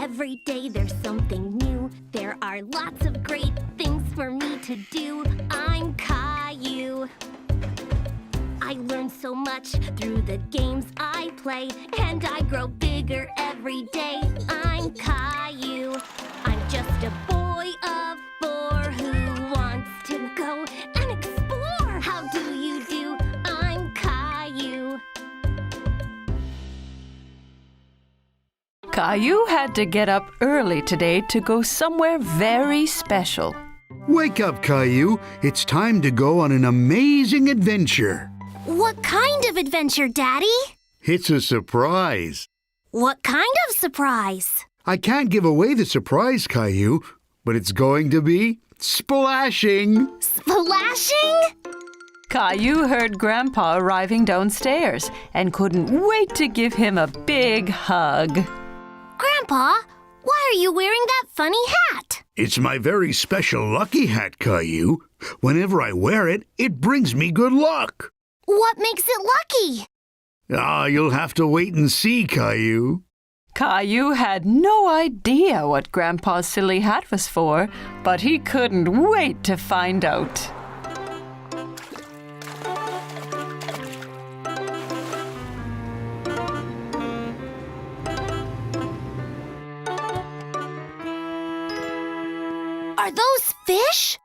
Every day there's something new. There are lots of great things for me to do. I'm Caillou. I learn so much through the games I play, and I grow bigger every day. I'm Caillou. I'm just a boy of 4 who wants to go and explore. How do you do? I'm Caillou. Caillou had to get up early today to go somewhere very special. Wake up, Caillou. It's time to go on an amazing adventure. What kind of adventure, Daddy? It's a surprise. What kind of surprise? I can't give away the surprise, Caillou, but it's going to be splashing. Splashing? Caillou heard Grandpa arriving downstairs and couldn't wait to give him a big hug. Grandpa, why are you wearing that funny hat? It's my very special lucky hat, Caillou. Whenever I wear it, it brings me good luck. What makes it lucky? You'll have to wait and see, Caillou. Caillou had no idea what Grandpa's silly hat was for, but he couldn't wait to find out. Are those fish?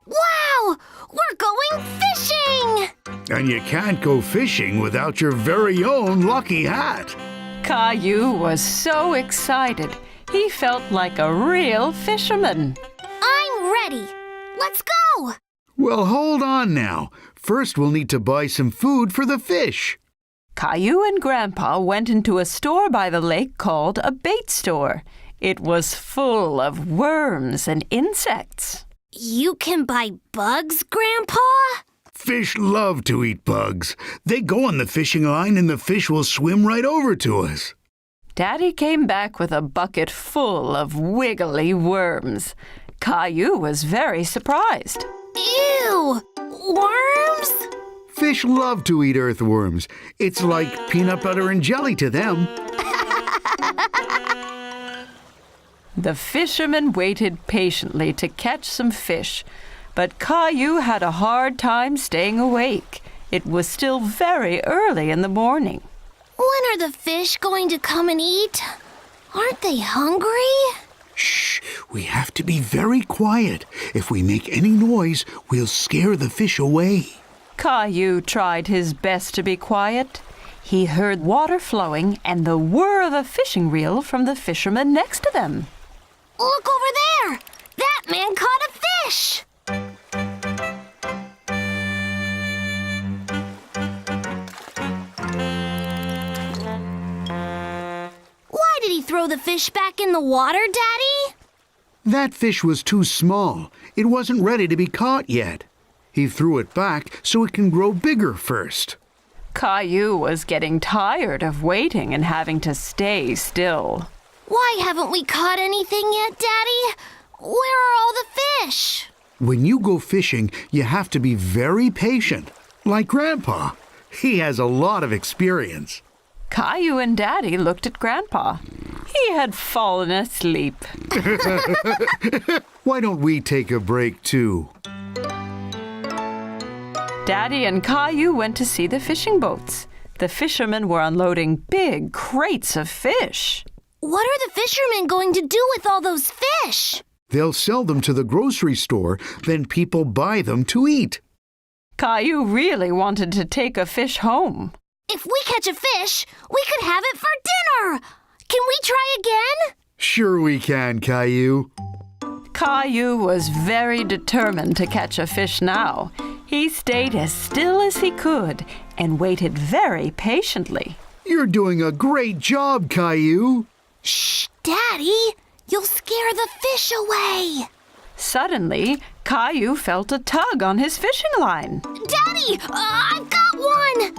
Wow! We're going fishing! And you can't go fishing without your very own lucky hat. Caillou was so excited, he felt like a real fisherman. I'm ready. Let's go! Well, hold on now. First, we'll need to buy some food for the fish. Caillou and Grandpa went into a store by the lake called a bait store. It was full of worms and insects. You can buy bugs, Grandpa? Fish love to eat bugs. They go on the fishing line and the fish will swim right over to us. Daddy came back with a bucket full of wiggly worms. Caillou was very surprised. Ew! Worms? Fish love to eat earthworms. It's like peanut butter and jelly to them. The fisherman waited patiently to catch some fish, but Caillou had a hard time staying awake. It was still very early in the morning. When are the fish going to come and eat? Aren't they hungry? Shh! We have to be very quiet. If we make any noise, we'll scare the fish away. Caillou tried his best to be quiet. He heard water flowing and the whir of a fishing reel from the fisherman next to them. Look over there! That man caught a fish! Why did he throw the fish back in the water, Daddy? That fish was too small. It wasn't ready to be caught yet. He threw it back so it can grow bigger first. Caillou was getting tired of waiting and having to stay still. Why haven't we caught anything yet, Daddy? Where are all the fish? When you go fishing, you have to be very patient, like Grandpa. He has a lot of experience. Caillou and Daddy looked at Grandpa. He had fallen asleep. Why don't we take a break, too? Daddy and Caillou went to see the fishing boats. The fishermen were unloading big crates of fish. What are the fishermen going to do with all those fish? They'll sell them to the grocery store, then people buy them to eat. Caillou really wanted to take a fish home. If we catch a fish, we could have it for dinner! Can we try again? Sure we can, Caillou. Caillou was very determined to catch a fish now. He stayed as still as he could and waited very patiently. You're doing a great job, Caillou. Shh, Daddy! You'll scare the fish away! Suddenly, Caillou felt a tug on his fishing line. Daddy! I've got one!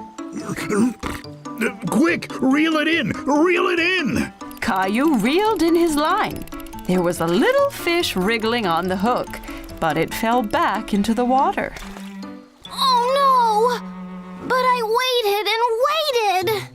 Quick! Reel it in! Reel it in! Caillou reeled in his line. There was a little fish wriggling on the hook, but it fell back into the water. Oh no! But I waited and waited!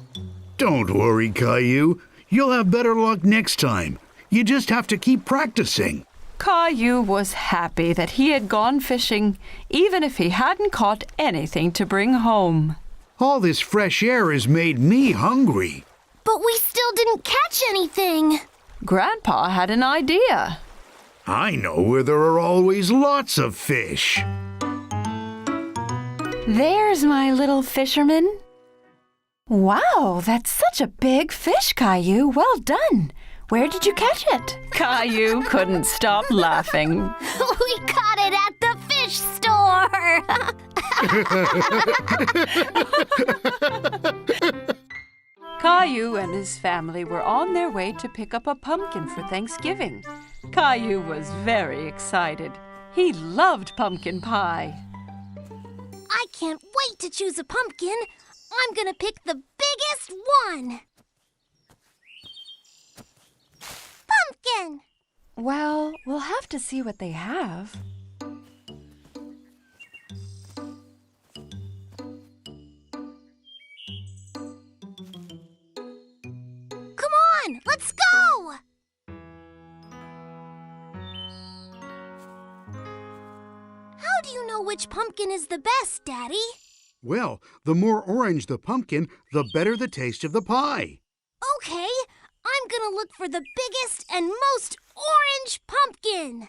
Don't worry, Caillou. You'll have better luck next time. You just have to keep practicing. Caillou was happy that he had gone fishing, even if he hadn't caught anything to bring home. All this fresh air has made me hungry. But we still didn't catch anything. Grandpa had an idea. I know where there are always lots of fish. There's my little fisherman. Wow, that's such a big fish, Caillou. Well done. Where did you catch it? Caillou couldn't stop laughing. We caught it at the fish store. Caillou and his family were on their way to pick up a pumpkin for Thanksgiving. Caillou was very excited. He loved pumpkin pie. I can't wait to choose a pumpkin. I'm gonna pick the biggest one. Pumpkin! Well, we'll have to see what they have. Come on, let's go! How do you know which pumpkin is the best, Daddy? Well, the more orange the pumpkin, the better the taste of the pie. Okay, I'm gonna look for the biggest and most orange pumpkin.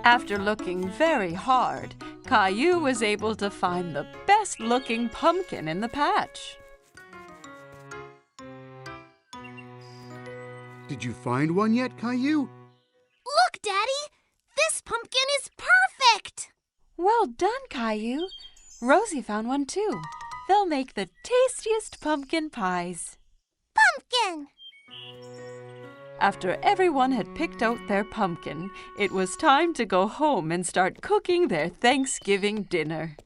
After looking very hard, Caillou was able to find the best-looking pumpkin in the patch. Did you find one yet, Caillou? Look, Daddy! This pumpkin is perfect! Well done, Caillou. Rosie found one too. They'll make the tastiest pumpkin pies. Pumpkin! After everyone had picked out their pumpkin, it was time to go home and start cooking their Thanksgiving dinner.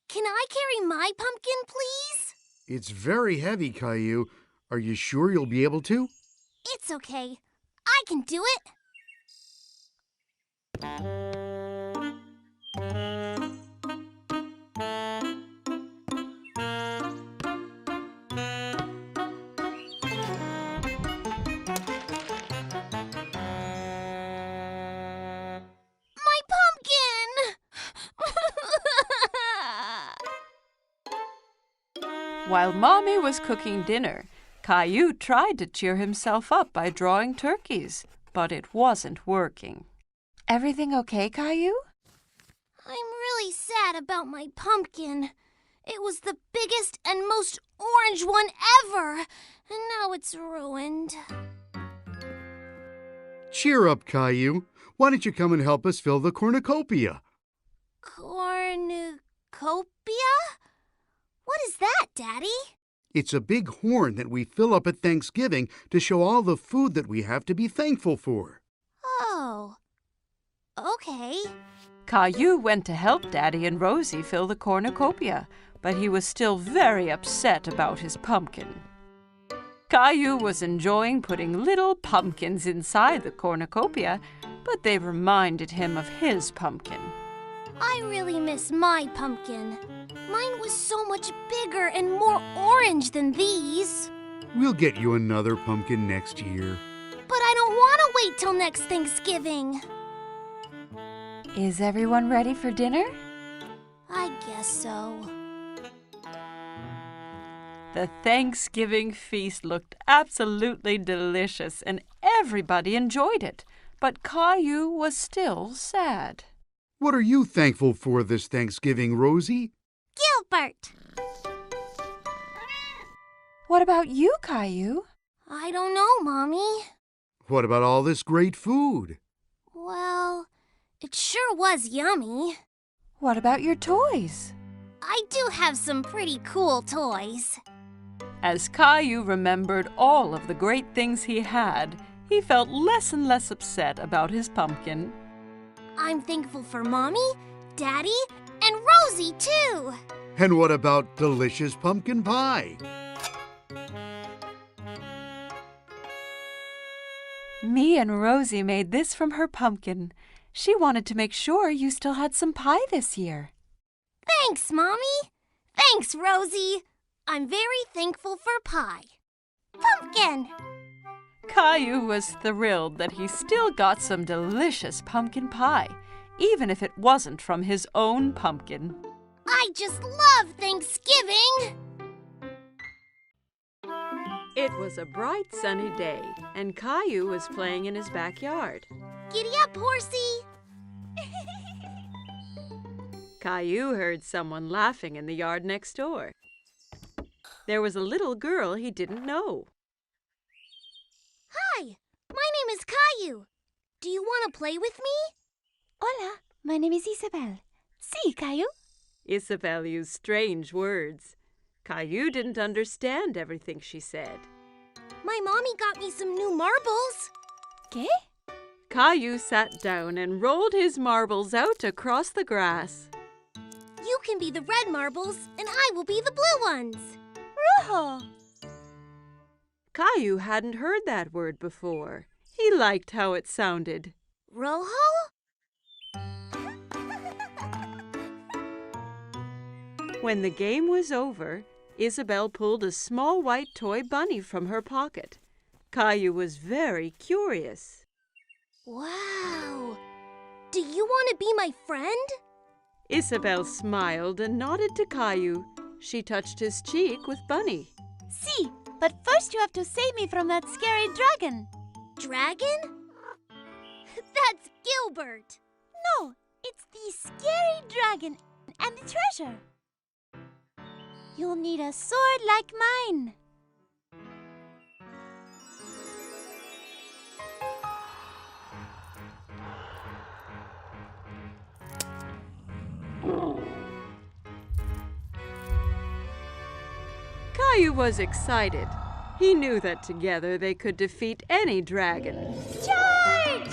Can I carry my pumpkin, please? It's very heavy, Caillou. Are you sure you'll be able to? It's okay. I can do it. While Mommy was cooking dinner, Caillou tried to cheer himself up by drawing turkeys, but it wasn't working. Everything okay, Caillou? I'm really sad about my pumpkin. It was the biggest and most orange one ever, and now it's ruined. Cheer up, Caillou. Why don't you come and help us fill the cornucopia? Cornucopia? What is that, Daddy? It's a big horn that we fill up at Thanksgiving to show all the food that we have to be thankful for. Oh, okay. Caillou went to help Daddy and Rosie fill the cornucopia, but he was still very upset about his pumpkin. Caillou was enjoying putting little pumpkins inside the cornucopia, but they reminded him of his pumpkin. I really miss my pumpkin. Mine was so much bigger and more orange than these. We'll get you another pumpkin next year. But I don't want to wait till next Thanksgiving. Is everyone ready for dinner? I guess so. The Thanksgiving feast looked absolutely delicious and everybody enjoyed it, but Caillou was still sad. What are you thankful for this Thanksgiving, Rosie? Gilbert! What about you, Caillou? I don't know, Mommy. What about all this great food? Well, it sure was yummy. What about your toys? I do have some pretty cool toys. As Caillou remembered all of the great things he had, he felt less and less upset about his pumpkin. I'm thankful for Mommy, Daddy, and Rosie, too. And what about delicious pumpkin pie? Me and Rosie made this from her pumpkin. She wanted to make sure you still had some pie this year. Thanks, Mommy. Thanks, Rosie. I'm very thankful for pie. Pumpkin! Caillou was thrilled that he still got some delicious pumpkin pie, even if it wasn't from his own pumpkin. I just love Thanksgiving! It was a bright sunny day, and Caillou was playing in his backyard. Giddy up, horsey! Caillou heard someone laughing in the yard next door. There was a little girl he didn't know. Hi, my name is Caillou. Do you want to play with me? Hola, my name is Isabel. Sí, Caillou. Isabel used strange words. Caillou didn't understand everything she said. My mommy got me some new marbles. ¿Qué? Caillou sat down and rolled his marbles out across the grass. You can be the red marbles, and I will be the blue ones. Rojo. Caillou hadn't heard that word before. He liked how it sounded. Rojo? When the game was over, Isabel pulled a small white toy bunny from her pocket. Caillou was very curious. Wow! Do you want to be my friend? Isabel smiled and nodded to Caillou. She touched his cheek with Bunny. Sí, but first you have to save me from that scary dragon. Dragon? That's Gilbert. No, it's the scary dragon and the treasure. You'll need a sword like mine. Caillou was excited. He knew that together they could defeat any dragon. Charge!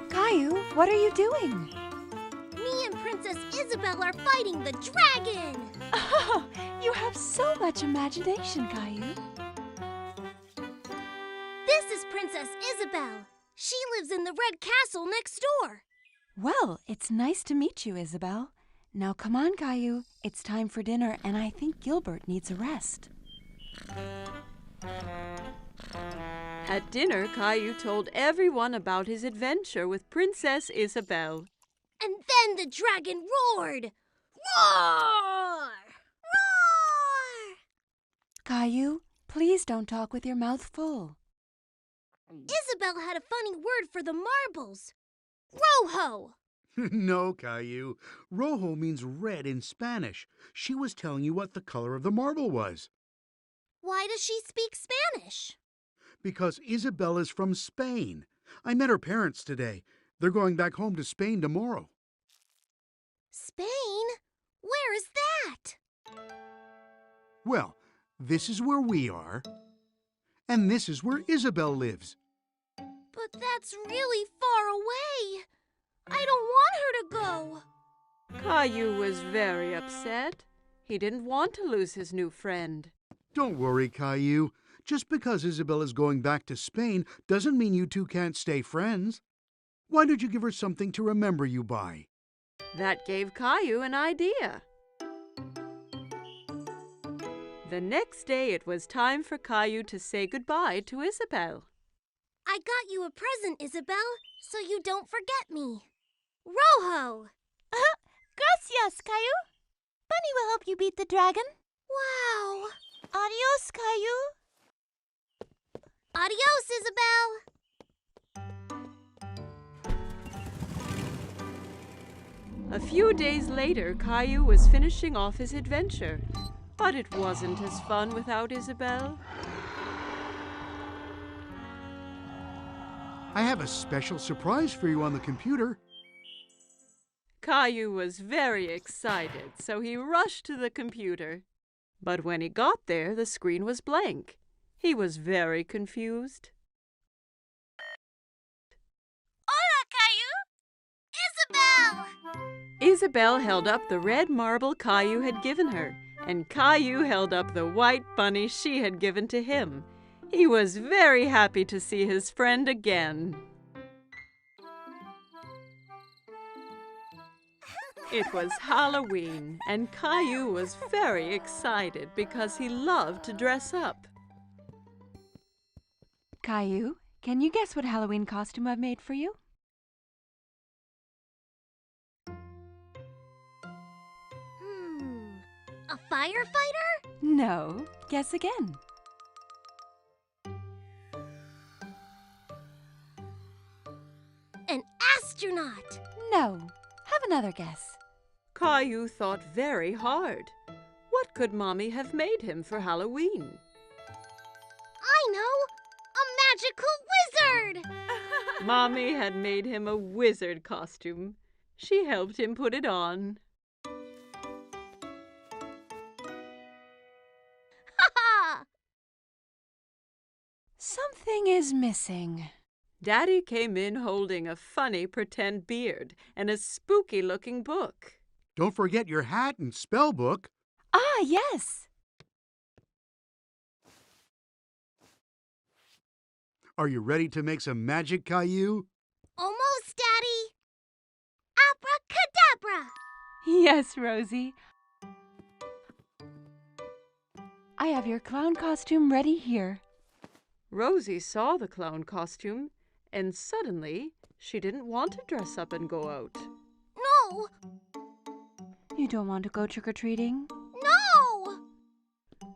Caillou, what are you doing? Me and Princess Isabel are fighting the dragon. Oh, you have so much imagination, Caillou. This is Princess Isabel. She lives in the red castle next door. Well, it's nice to meet you, Isabel. Now come on, Caillou. It's time for dinner, and I think Gilbert needs a rest. At dinner, Caillou told everyone about his adventure with Princess Isabel. And then the dragon roared. Roar! Roar! Caillou, please don't talk with your mouth full. Isabel had a funny word for the marbles. Rojo! No, Caillou. Rojo means red in Spanish. She was telling you what the color of the marble was. Why does she speak Spanish? Because Isabel is from Spain. I met her parents today. They're going back home to Spain tomorrow. Spain? Where is that? Well, this is where we are. And this is where Isabel lives. But that's really far away. I don't want her to go. Caillou was very upset. He didn't want to lose his new friend. Don't worry, Caillou. Just because Isabel is going back to Spain doesn't mean you two can't stay friends. Why don't you give her something to remember you by? That gave Caillou an idea. The next day, it was time for Caillou to say goodbye to Isabel. I got you a present, Isabel, so you don't forget me. Rojo! Gracias, Caillou. Bunny will help you beat the dragon. Wow! Adios, Caillou. Adios, Isabel! A few days later, Caillou was finishing off his adventure. But it wasn't as fun without Isabel. I have a special surprise for you on the computer. Caillou was very excited, so he rushed to the computer. But when he got there, the screen was blank. He was very confused. Hola, Caillou! Isabel! Isabel held up the red marble Caillou had given her, and Caillou held up the white bunny she had given to him. He was very happy to see his friend again. It was Halloween, and Caillou was very excited because he loved to dress up. Caillou, can you guess what Halloween costume I've made for you? A firefighter? No. Guess again. An astronaut? No. Have another guess. Caillou thought very hard. What could Mommy have made him for Halloween? I know! A magical wizard! Mommy had made him a wizard costume. She helped him put it on. Ha! Something is missing. Daddy came in holding a funny pretend beard and a spooky-looking book. Don't forget your hat and spell book. Ah, yes. Are you ready to make some magic, Caillou? Almost, Daddy. Abracadabra! Yes, Rosie. I have your clown costume ready here. Rosie saw the clown costume, and suddenly she didn't want to dress up and go out. No! You don't want to go trick-or-treating? No!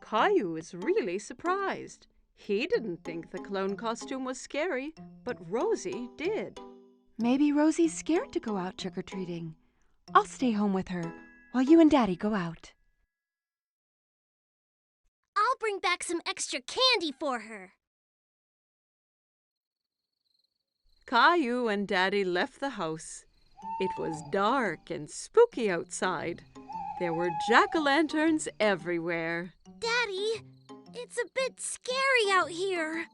Caillou was really surprised. He didn't think the clown costume was scary, but Rosie did. Maybe Rosie's scared to go out trick-or-treating. I'll stay home with her while you and Daddy go out. I'll bring back some extra candy for her. Caillou and Daddy left the house. It was dark and spooky outside. There were jack-o'-lanterns everywhere. Daddy, it's a bit scary out here.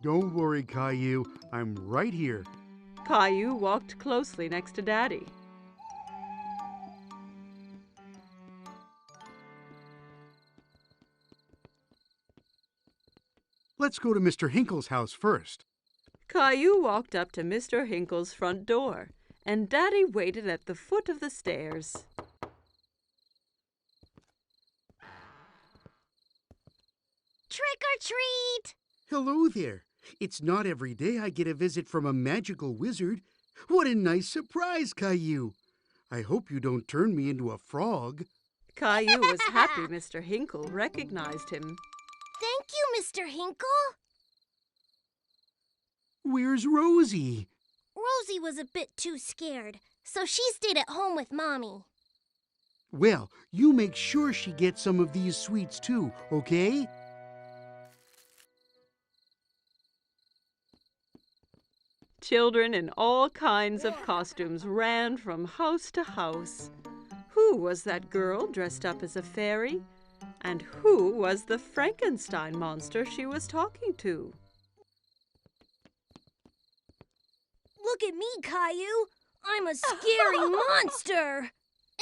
Don't worry, Caillou. I'm right here. Caillou walked closely next to Daddy. Let's go to Mr. Hinkle's house first. Caillou walked up to Mr. Hinkle's front door, and Daddy waited at the foot of the stairs. Trick or treat! Hello there. It's not every day I get a visit from a magical wizard. What a nice surprise, Caillou. I hope you don't turn me into a frog. Caillou was happy Mr. Hinkle recognized him. Thank you, Mr. Hinkle. Where's Rosie? Rosie was a bit too scared, so she stayed at home with Mommy. Well, you make sure she gets some of these sweets too, okay? Children in all kinds of costumes ran from house to house. Who was that girl dressed up as a fairy? And who was the Frankenstein monster she was talking to? Look at me, Caillou. I'm a scary monster.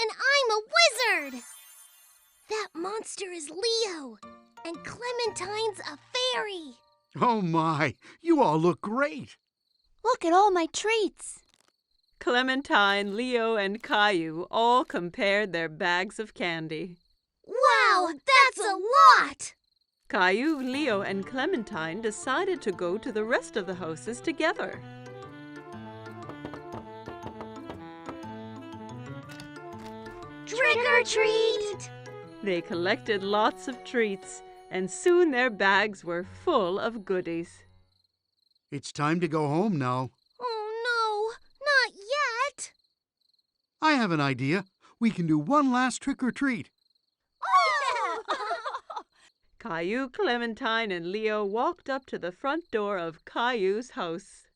And I'm a wizard. That monster is Leo. And Clementine's a fairy. Oh my, you all look great. Look at all my treats. Clementine, Leo, and Caillou all compared their bags of candy. Wow, that's a lot! Caillou, Leo, and Clementine decided to go to the rest of the houses together. Trick or treat! They collected lots of treats, and soon their bags were full of goodies. It's time to go home now. Oh no, not yet! I have an idea. We can do one last trick or treat. Caillou, Clementine, and Leo walked up to the front door of Caillou's house.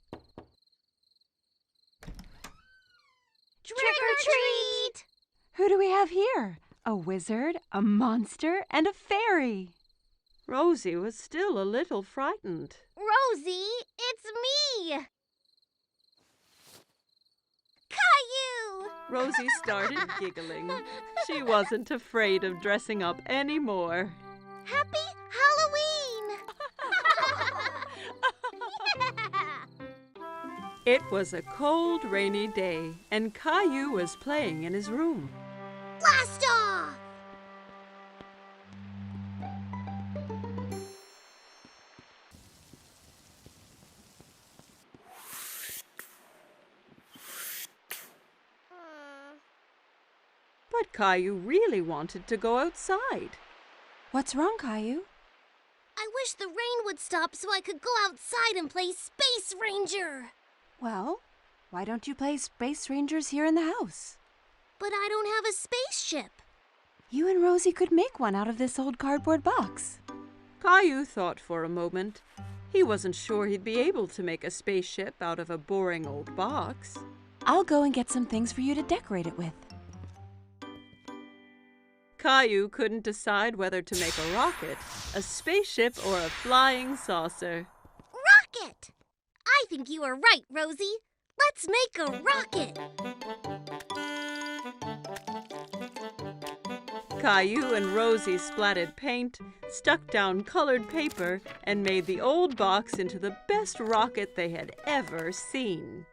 Trick or treat! Who do we have here? A wizard, a monster, and a fairy. Rosie was still a little frightened. Rosie, it's me! Caillou! Rosie started giggling. She wasn't afraid of dressing up anymore. Happy Halloween! It was a cold, rainy day, and Caillou was playing in his room. Blast off! But Caillou really wanted to go outside. What's wrong, Caillou? I wish the rain would stop so I could go outside and play Space Ranger. Well, why don't you play Space Rangers here in the house? But I don't have a spaceship. You and Rosie could make one out of this old cardboard box. Caillou thought for a moment. He wasn't sure he'd be able to make a spaceship out of a boring old box. I'll go and get some things for you to decorate it with. Caillou couldn't decide whether to make a rocket, a spaceship, or a flying saucer. Rocket! I think you are right, Rosie. Let's make a rocket. Caillou and Rosie splatted paint, stuck down colored paper, and made the old box into the best rocket they had ever seen.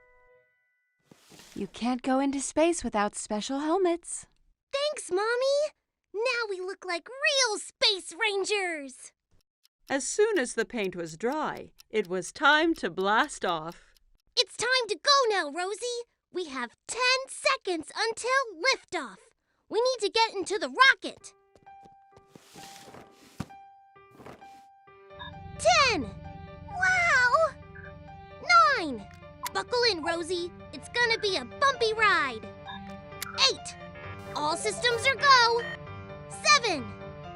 You can't go into space without special helmets. Thanks, Mommy. Now we look like real Space Rangers. As soon as the paint was dry, it was time to blast off. It's time to go now, Rosie. We have 10 seconds until liftoff. We need to get into the rocket. 10. Wow. 9. Buckle in, Rosie. It's gonna be a bumpy ride. 8. All systems are go. 7.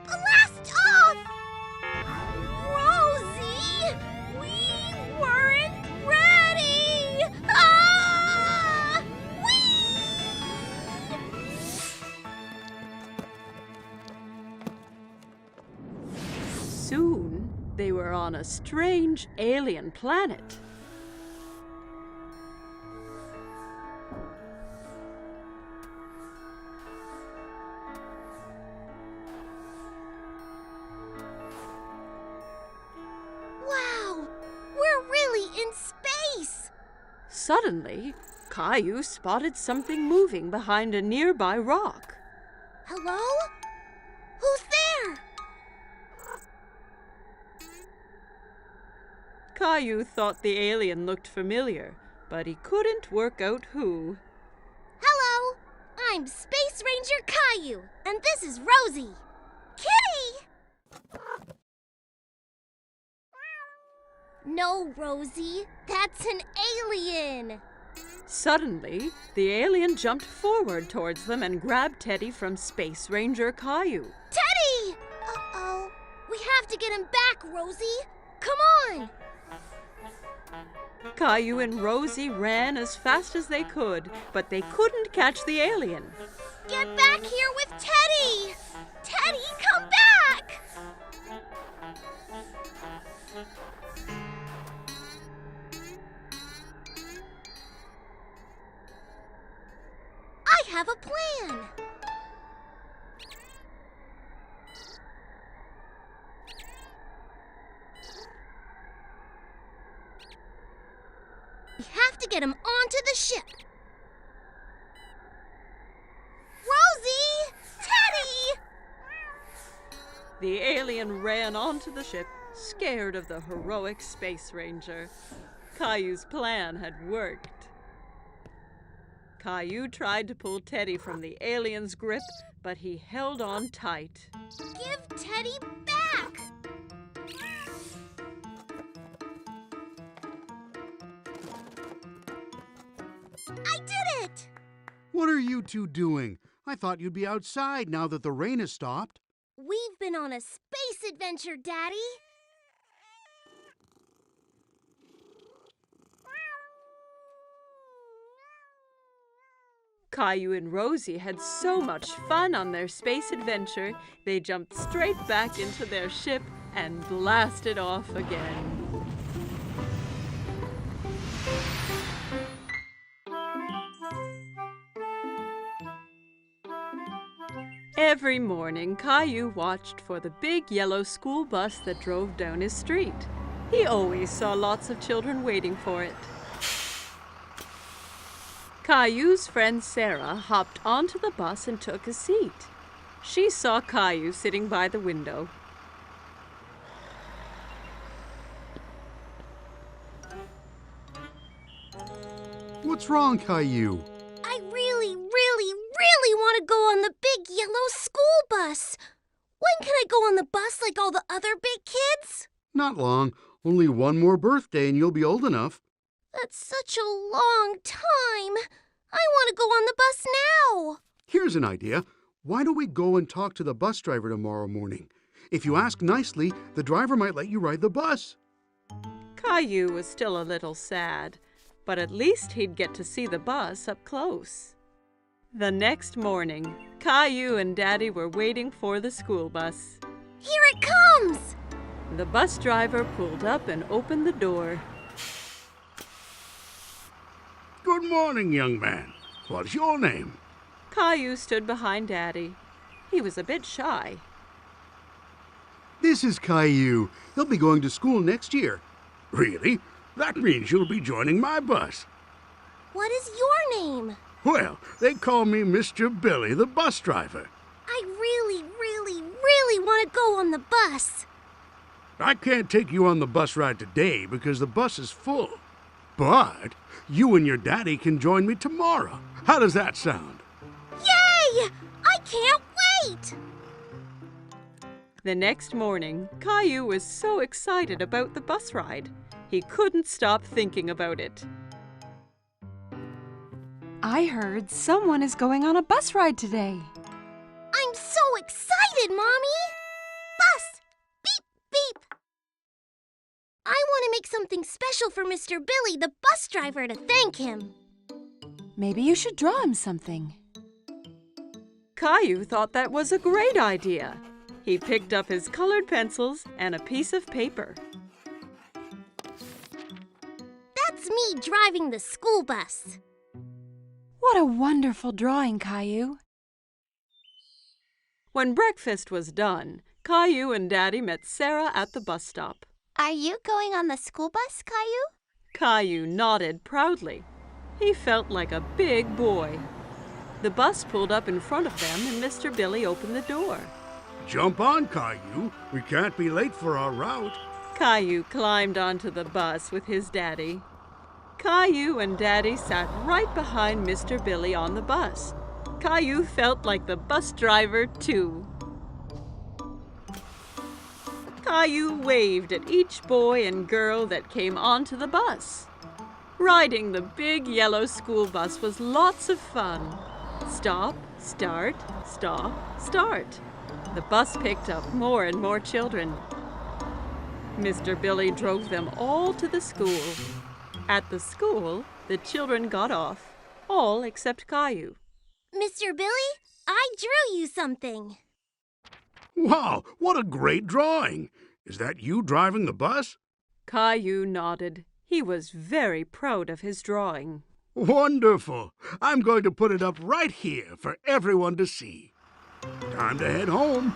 Blast off! Rosie! We weren't ready! Ah! Soon, they were on a strange alien planet. Wow! We're really in space! Suddenly, Caillou spotted something moving behind a nearby rock. Hello? Who's there? Caillou thought the alien looked familiar, but he couldn't work out who. Hello! I'm Space Ranger Caillou, and this is Rosie. Kitty! No, Rosie. That's an alien. Suddenly, the alien jumped forward towards them and grabbed Teddy from Space Ranger Caillou. Teddy! Uh-oh. We have to get him back, Rosie. Come on! Caillou and Rosie ran as fast as they could, but they couldn't catch the alien. Get back here with Teddy! Teddy, come back! I have a plan. We have to get him onto the ship. Rosie! Teddy! The alien ran onto the ship, scared of the heroic Space Ranger. Caillou's plan had worked. Caillou tried to pull Teddy from the alien's grip, but he held on tight. Give Teddy back! I did it! What are you two doing? I thought you'd be outside now that the rain has stopped. We've been on a space adventure, Daddy. Caillou and Rosie had so much fun on their space adventure, they jumped straight back into their ship and blasted off again. Every morning, Caillou watched for the big yellow school bus that drove down his street. He always saw lots of children waiting for it. Caillou's friend Sarah hopped onto the bus and took a seat. She saw Caillou sitting by the window. What's wrong, Caillou? I really want to go on the big yellow school bus. When can I go on the bus like all the other big kids? Not long. Only one more birthday and you'll be old enough. That's such a long time. I want to go on the bus now. Here's an idea. Why don't we go and talk to the bus driver tomorrow morning? If you ask nicely, the driver might let you ride the bus. Caillou was still a little sad, but at least he'd get to see the bus up close. The next morning, Caillou and Daddy were waiting for the school bus. Here it comes! The bus driver pulled up and opened the door. Good morning, young man. What's your name? Caillou stood behind Daddy. He was a bit shy. This is Caillou. He'll be going to school next year. Really? That means you'll be joining my bus. What is your name? Well, they call me Mr. Billy, the bus driver. I really want to go on the bus. I can't take you on the bus ride today because the bus is full. But you and your daddy can join me tomorrow. How does that sound? Yay! I can't wait! The next morning, Caillou was so excited about the bus ride. He couldn't stop thinking about it. I heard someone is going on a bus ride today. I'm so excited, Mommy! Bus! Beep, beep! I want to make something special for Mr. Billy, the bus driver, to thank him. Maybe you should draw him something. Caillou thought that was a great idea. He picked up his colored pencils and a piece of paper. That's me driving the school bus. What a wonderful drawing, Caillou. When breakfast was done, Caillou and Daddy met Sarah at the bus stop. Are you going on the school bus, Caillou? Caillou nodded proudly. He felt like a big boy. The bus pulled up in front of them and Mr. Billy opened the door. Jump on, Caillou. We can't be late for our route. Caillou climbed onto the bus with his daddy. Caillou and Daddy sat right behind Mr. Billy on the bus. Caillou felt like the bus driver, too. Caillou waved at each boy and girl that came onto the bus. Riding the big yellow school bus was lots of fun. Stop, start, stop, start. The bus picked up more and more children. Mr. Billy drove them all to the school. At the school, the children got off, all except Caillou. Mr. Billy, I drew you something. Wow, what a great drawing. Is that you driving the bus? Caillou nodded. He was very proud of his drawing. Wonderful. I'm going to put it up right here for everyone to see. Time to head home.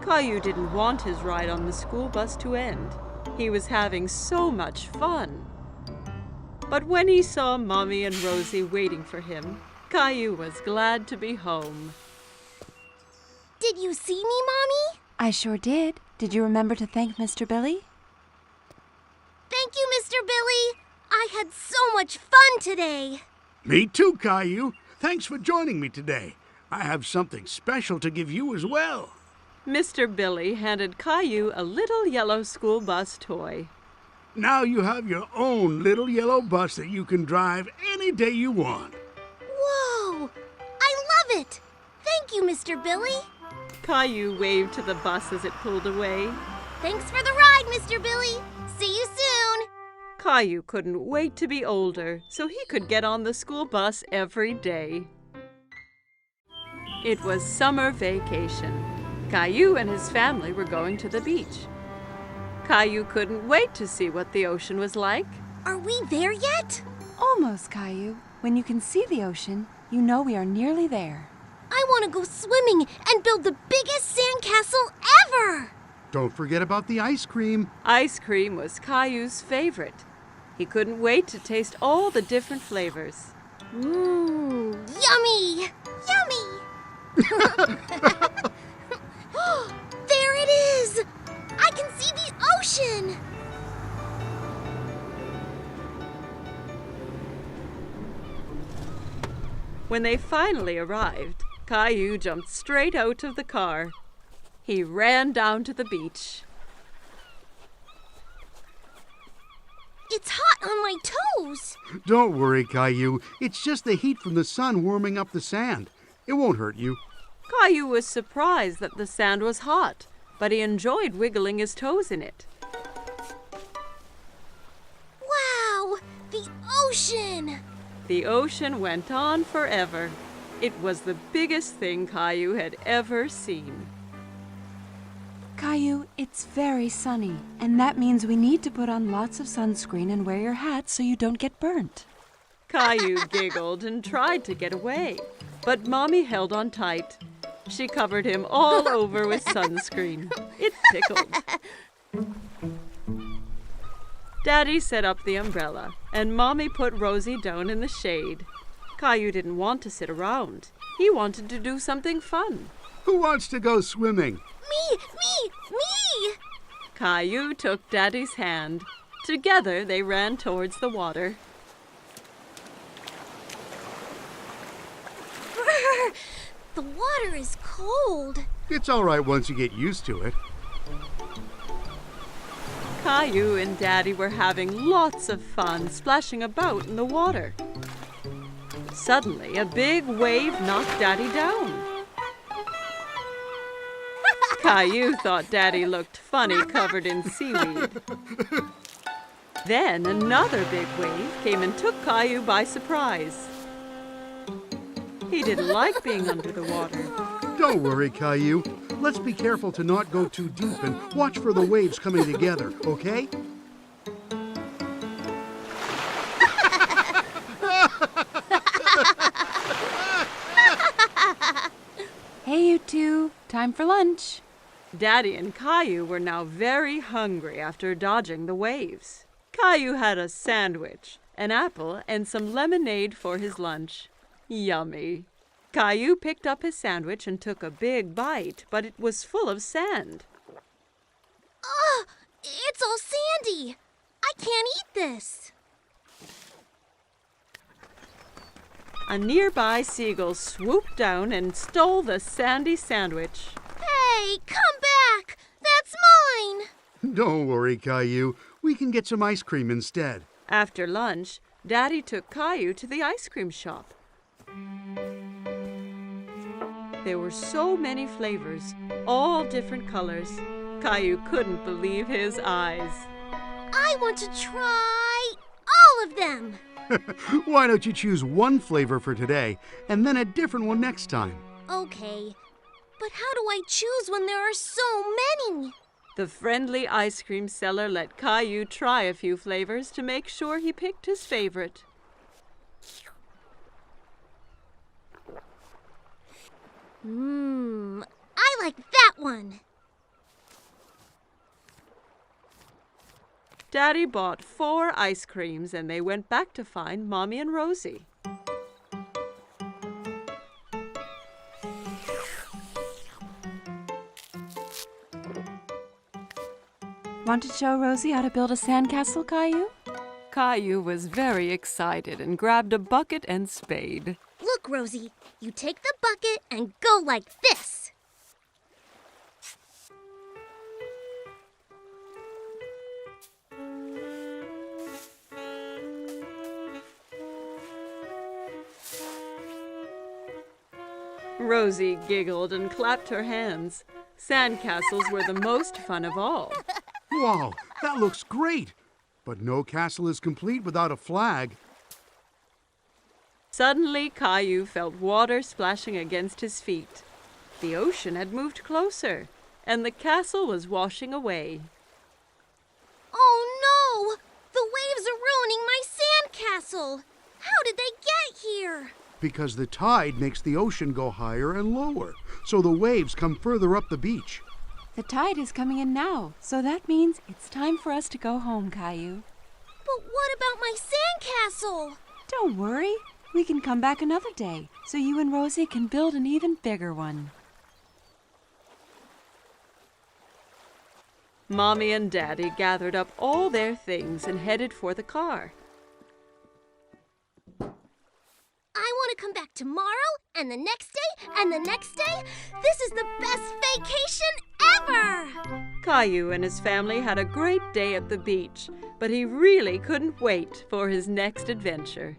Caillou didn't want his ride on the school bus to end. He was having so much fun. But when he saw Mommy and Rosie waiting for him, Caillou was glad to be home. Did you see me, Mommy? I sure did. Did you remember to thank Mr. Billy? Thank you, Mr. Billy. I had so much fun today. Me too, Caillou. Thanks for joining me today. I have something special to give you as well. Mr. Billy handed Caillou a little yellow school bus toy. Now you have your own little yellow bus that you can drive any day you want. Whoa! I love it! Thank you, Mr. Billy. Caillou waved to the bus as it pulled away. Thanks for the ride, Mr. Billy. See you soon. Caillou couldn't wait to be older so he could get on the school bus every day. It was summer vacation. Caillou and his family were going to the beach. Caillou couldn't wait to see what the ocean was like. Are we there yet? Almost, Caillou. When you can see the ocean, you know we are nearly there. I want to go swimming and build the biggest sandcastle ever! Don't forget about the ice cream. Ice cream was Caillou's favorite. He couldn't wait to taste all the different flavors. Mmm, yummy! Yummy! There it is! I can see the ocean! When they finally arrived, Caillou jumped straight out of the car. He ran down to the beach. It's hot on my toes! Don't worry, Caillou. It's just the heat from the sun warming up the sand. It won't hurt you. Caillou was surprised that the sand was hot, but he enjoyed wiggling his toes in it. Wow! The ocean! The ocean went on forever. It was the biggest thing Caillou had ever seen. Caillou, it's very sunny, and that means we need to put on lots of sunscreen and wear your hat so you don't get burnt. Caillou giggled and tried to get away, but Mommy held on tight. She covered him all over with sunscreen. It tickled. Daddy set up the umbrella, and Mommy put Rosie down in the shade. Caillou didn't want to sit around. He wanted to do something fun. Who wants to go swimming? Me! Caillou took Daddy's hand. Together they ran towards the water. Brr, the water is cold. It's all right once you get used to it. Caillou and Daddy were having lots of fun splashing about in the water. Suddenly, a big wave knocked Daddy down. Caillou thought Daddy looked funny covered in seaweed. Then another big wave came and took Caillou by surprise. He didn't like being under the water. Don't worry, Caillou. Let's be careful to not go too deep and watch for the waves coming together, okay? Hey, you two, time for lunch. Daddy and Caillou were now very hungry after dodging the waves. Caillou had a sandwich, an apple, and some lemonade for his lunch. Yummy. Caillou picked up his sandwich and took a big bite, but it was full of sand. Ugh! It's all sandy! I can't eat this! A nearby seagull swooped down and stole the sandy sandwich. Hey, come back! That's mine! Don't worry, Caillou. We can get some ice cream instead. After lunch, Daddy took Caillou to the ice cream shop. There were so many flavors, all different colors. Caillou couldn't believe his eyes. I want to try all of them! Why don't you choose one flavor for today and then a different one next time? Okay, but how do I choose when there are so many? The friendly ice cream seller let Caillou try a few flavors to make sure he picked his favorite. I like that one. Daddy bought 4 ice creams and they went back to find Mommy and Rosie. Want to show Rosie how to build a sandcastle, Caillou? Caillou was very excited and grabbed a bucket and spade. Look, Rosie, you take the bucket and go like this. Rosie giggled and clapped her hands. Sandcastles were the most fun of all. Wow, that looks great! But no castle is complete without a flag. Suddenly, Caillou felt water splashing against his feet. The ocean had moved closer, and the castle was washing away. Oh no! The waves are ruining my sandcastle! How did they get here? Because the tide makes the ocean go higher and lower, so the waves come further up the beach. The tide is coming in now, so that means it's time for us to go home, Caillou. But what about my sandcastle? Don't worry. We can come back another day so you and Rosie can build an even bigger one. Mommy and Daddy gathered up all their things and headed for the car. I want to come back tomorrow, and the next day, and the next day. This is the best vacation ever! Caillou and his family had a great day at the beach, but he really couldn't wait for his next adventure.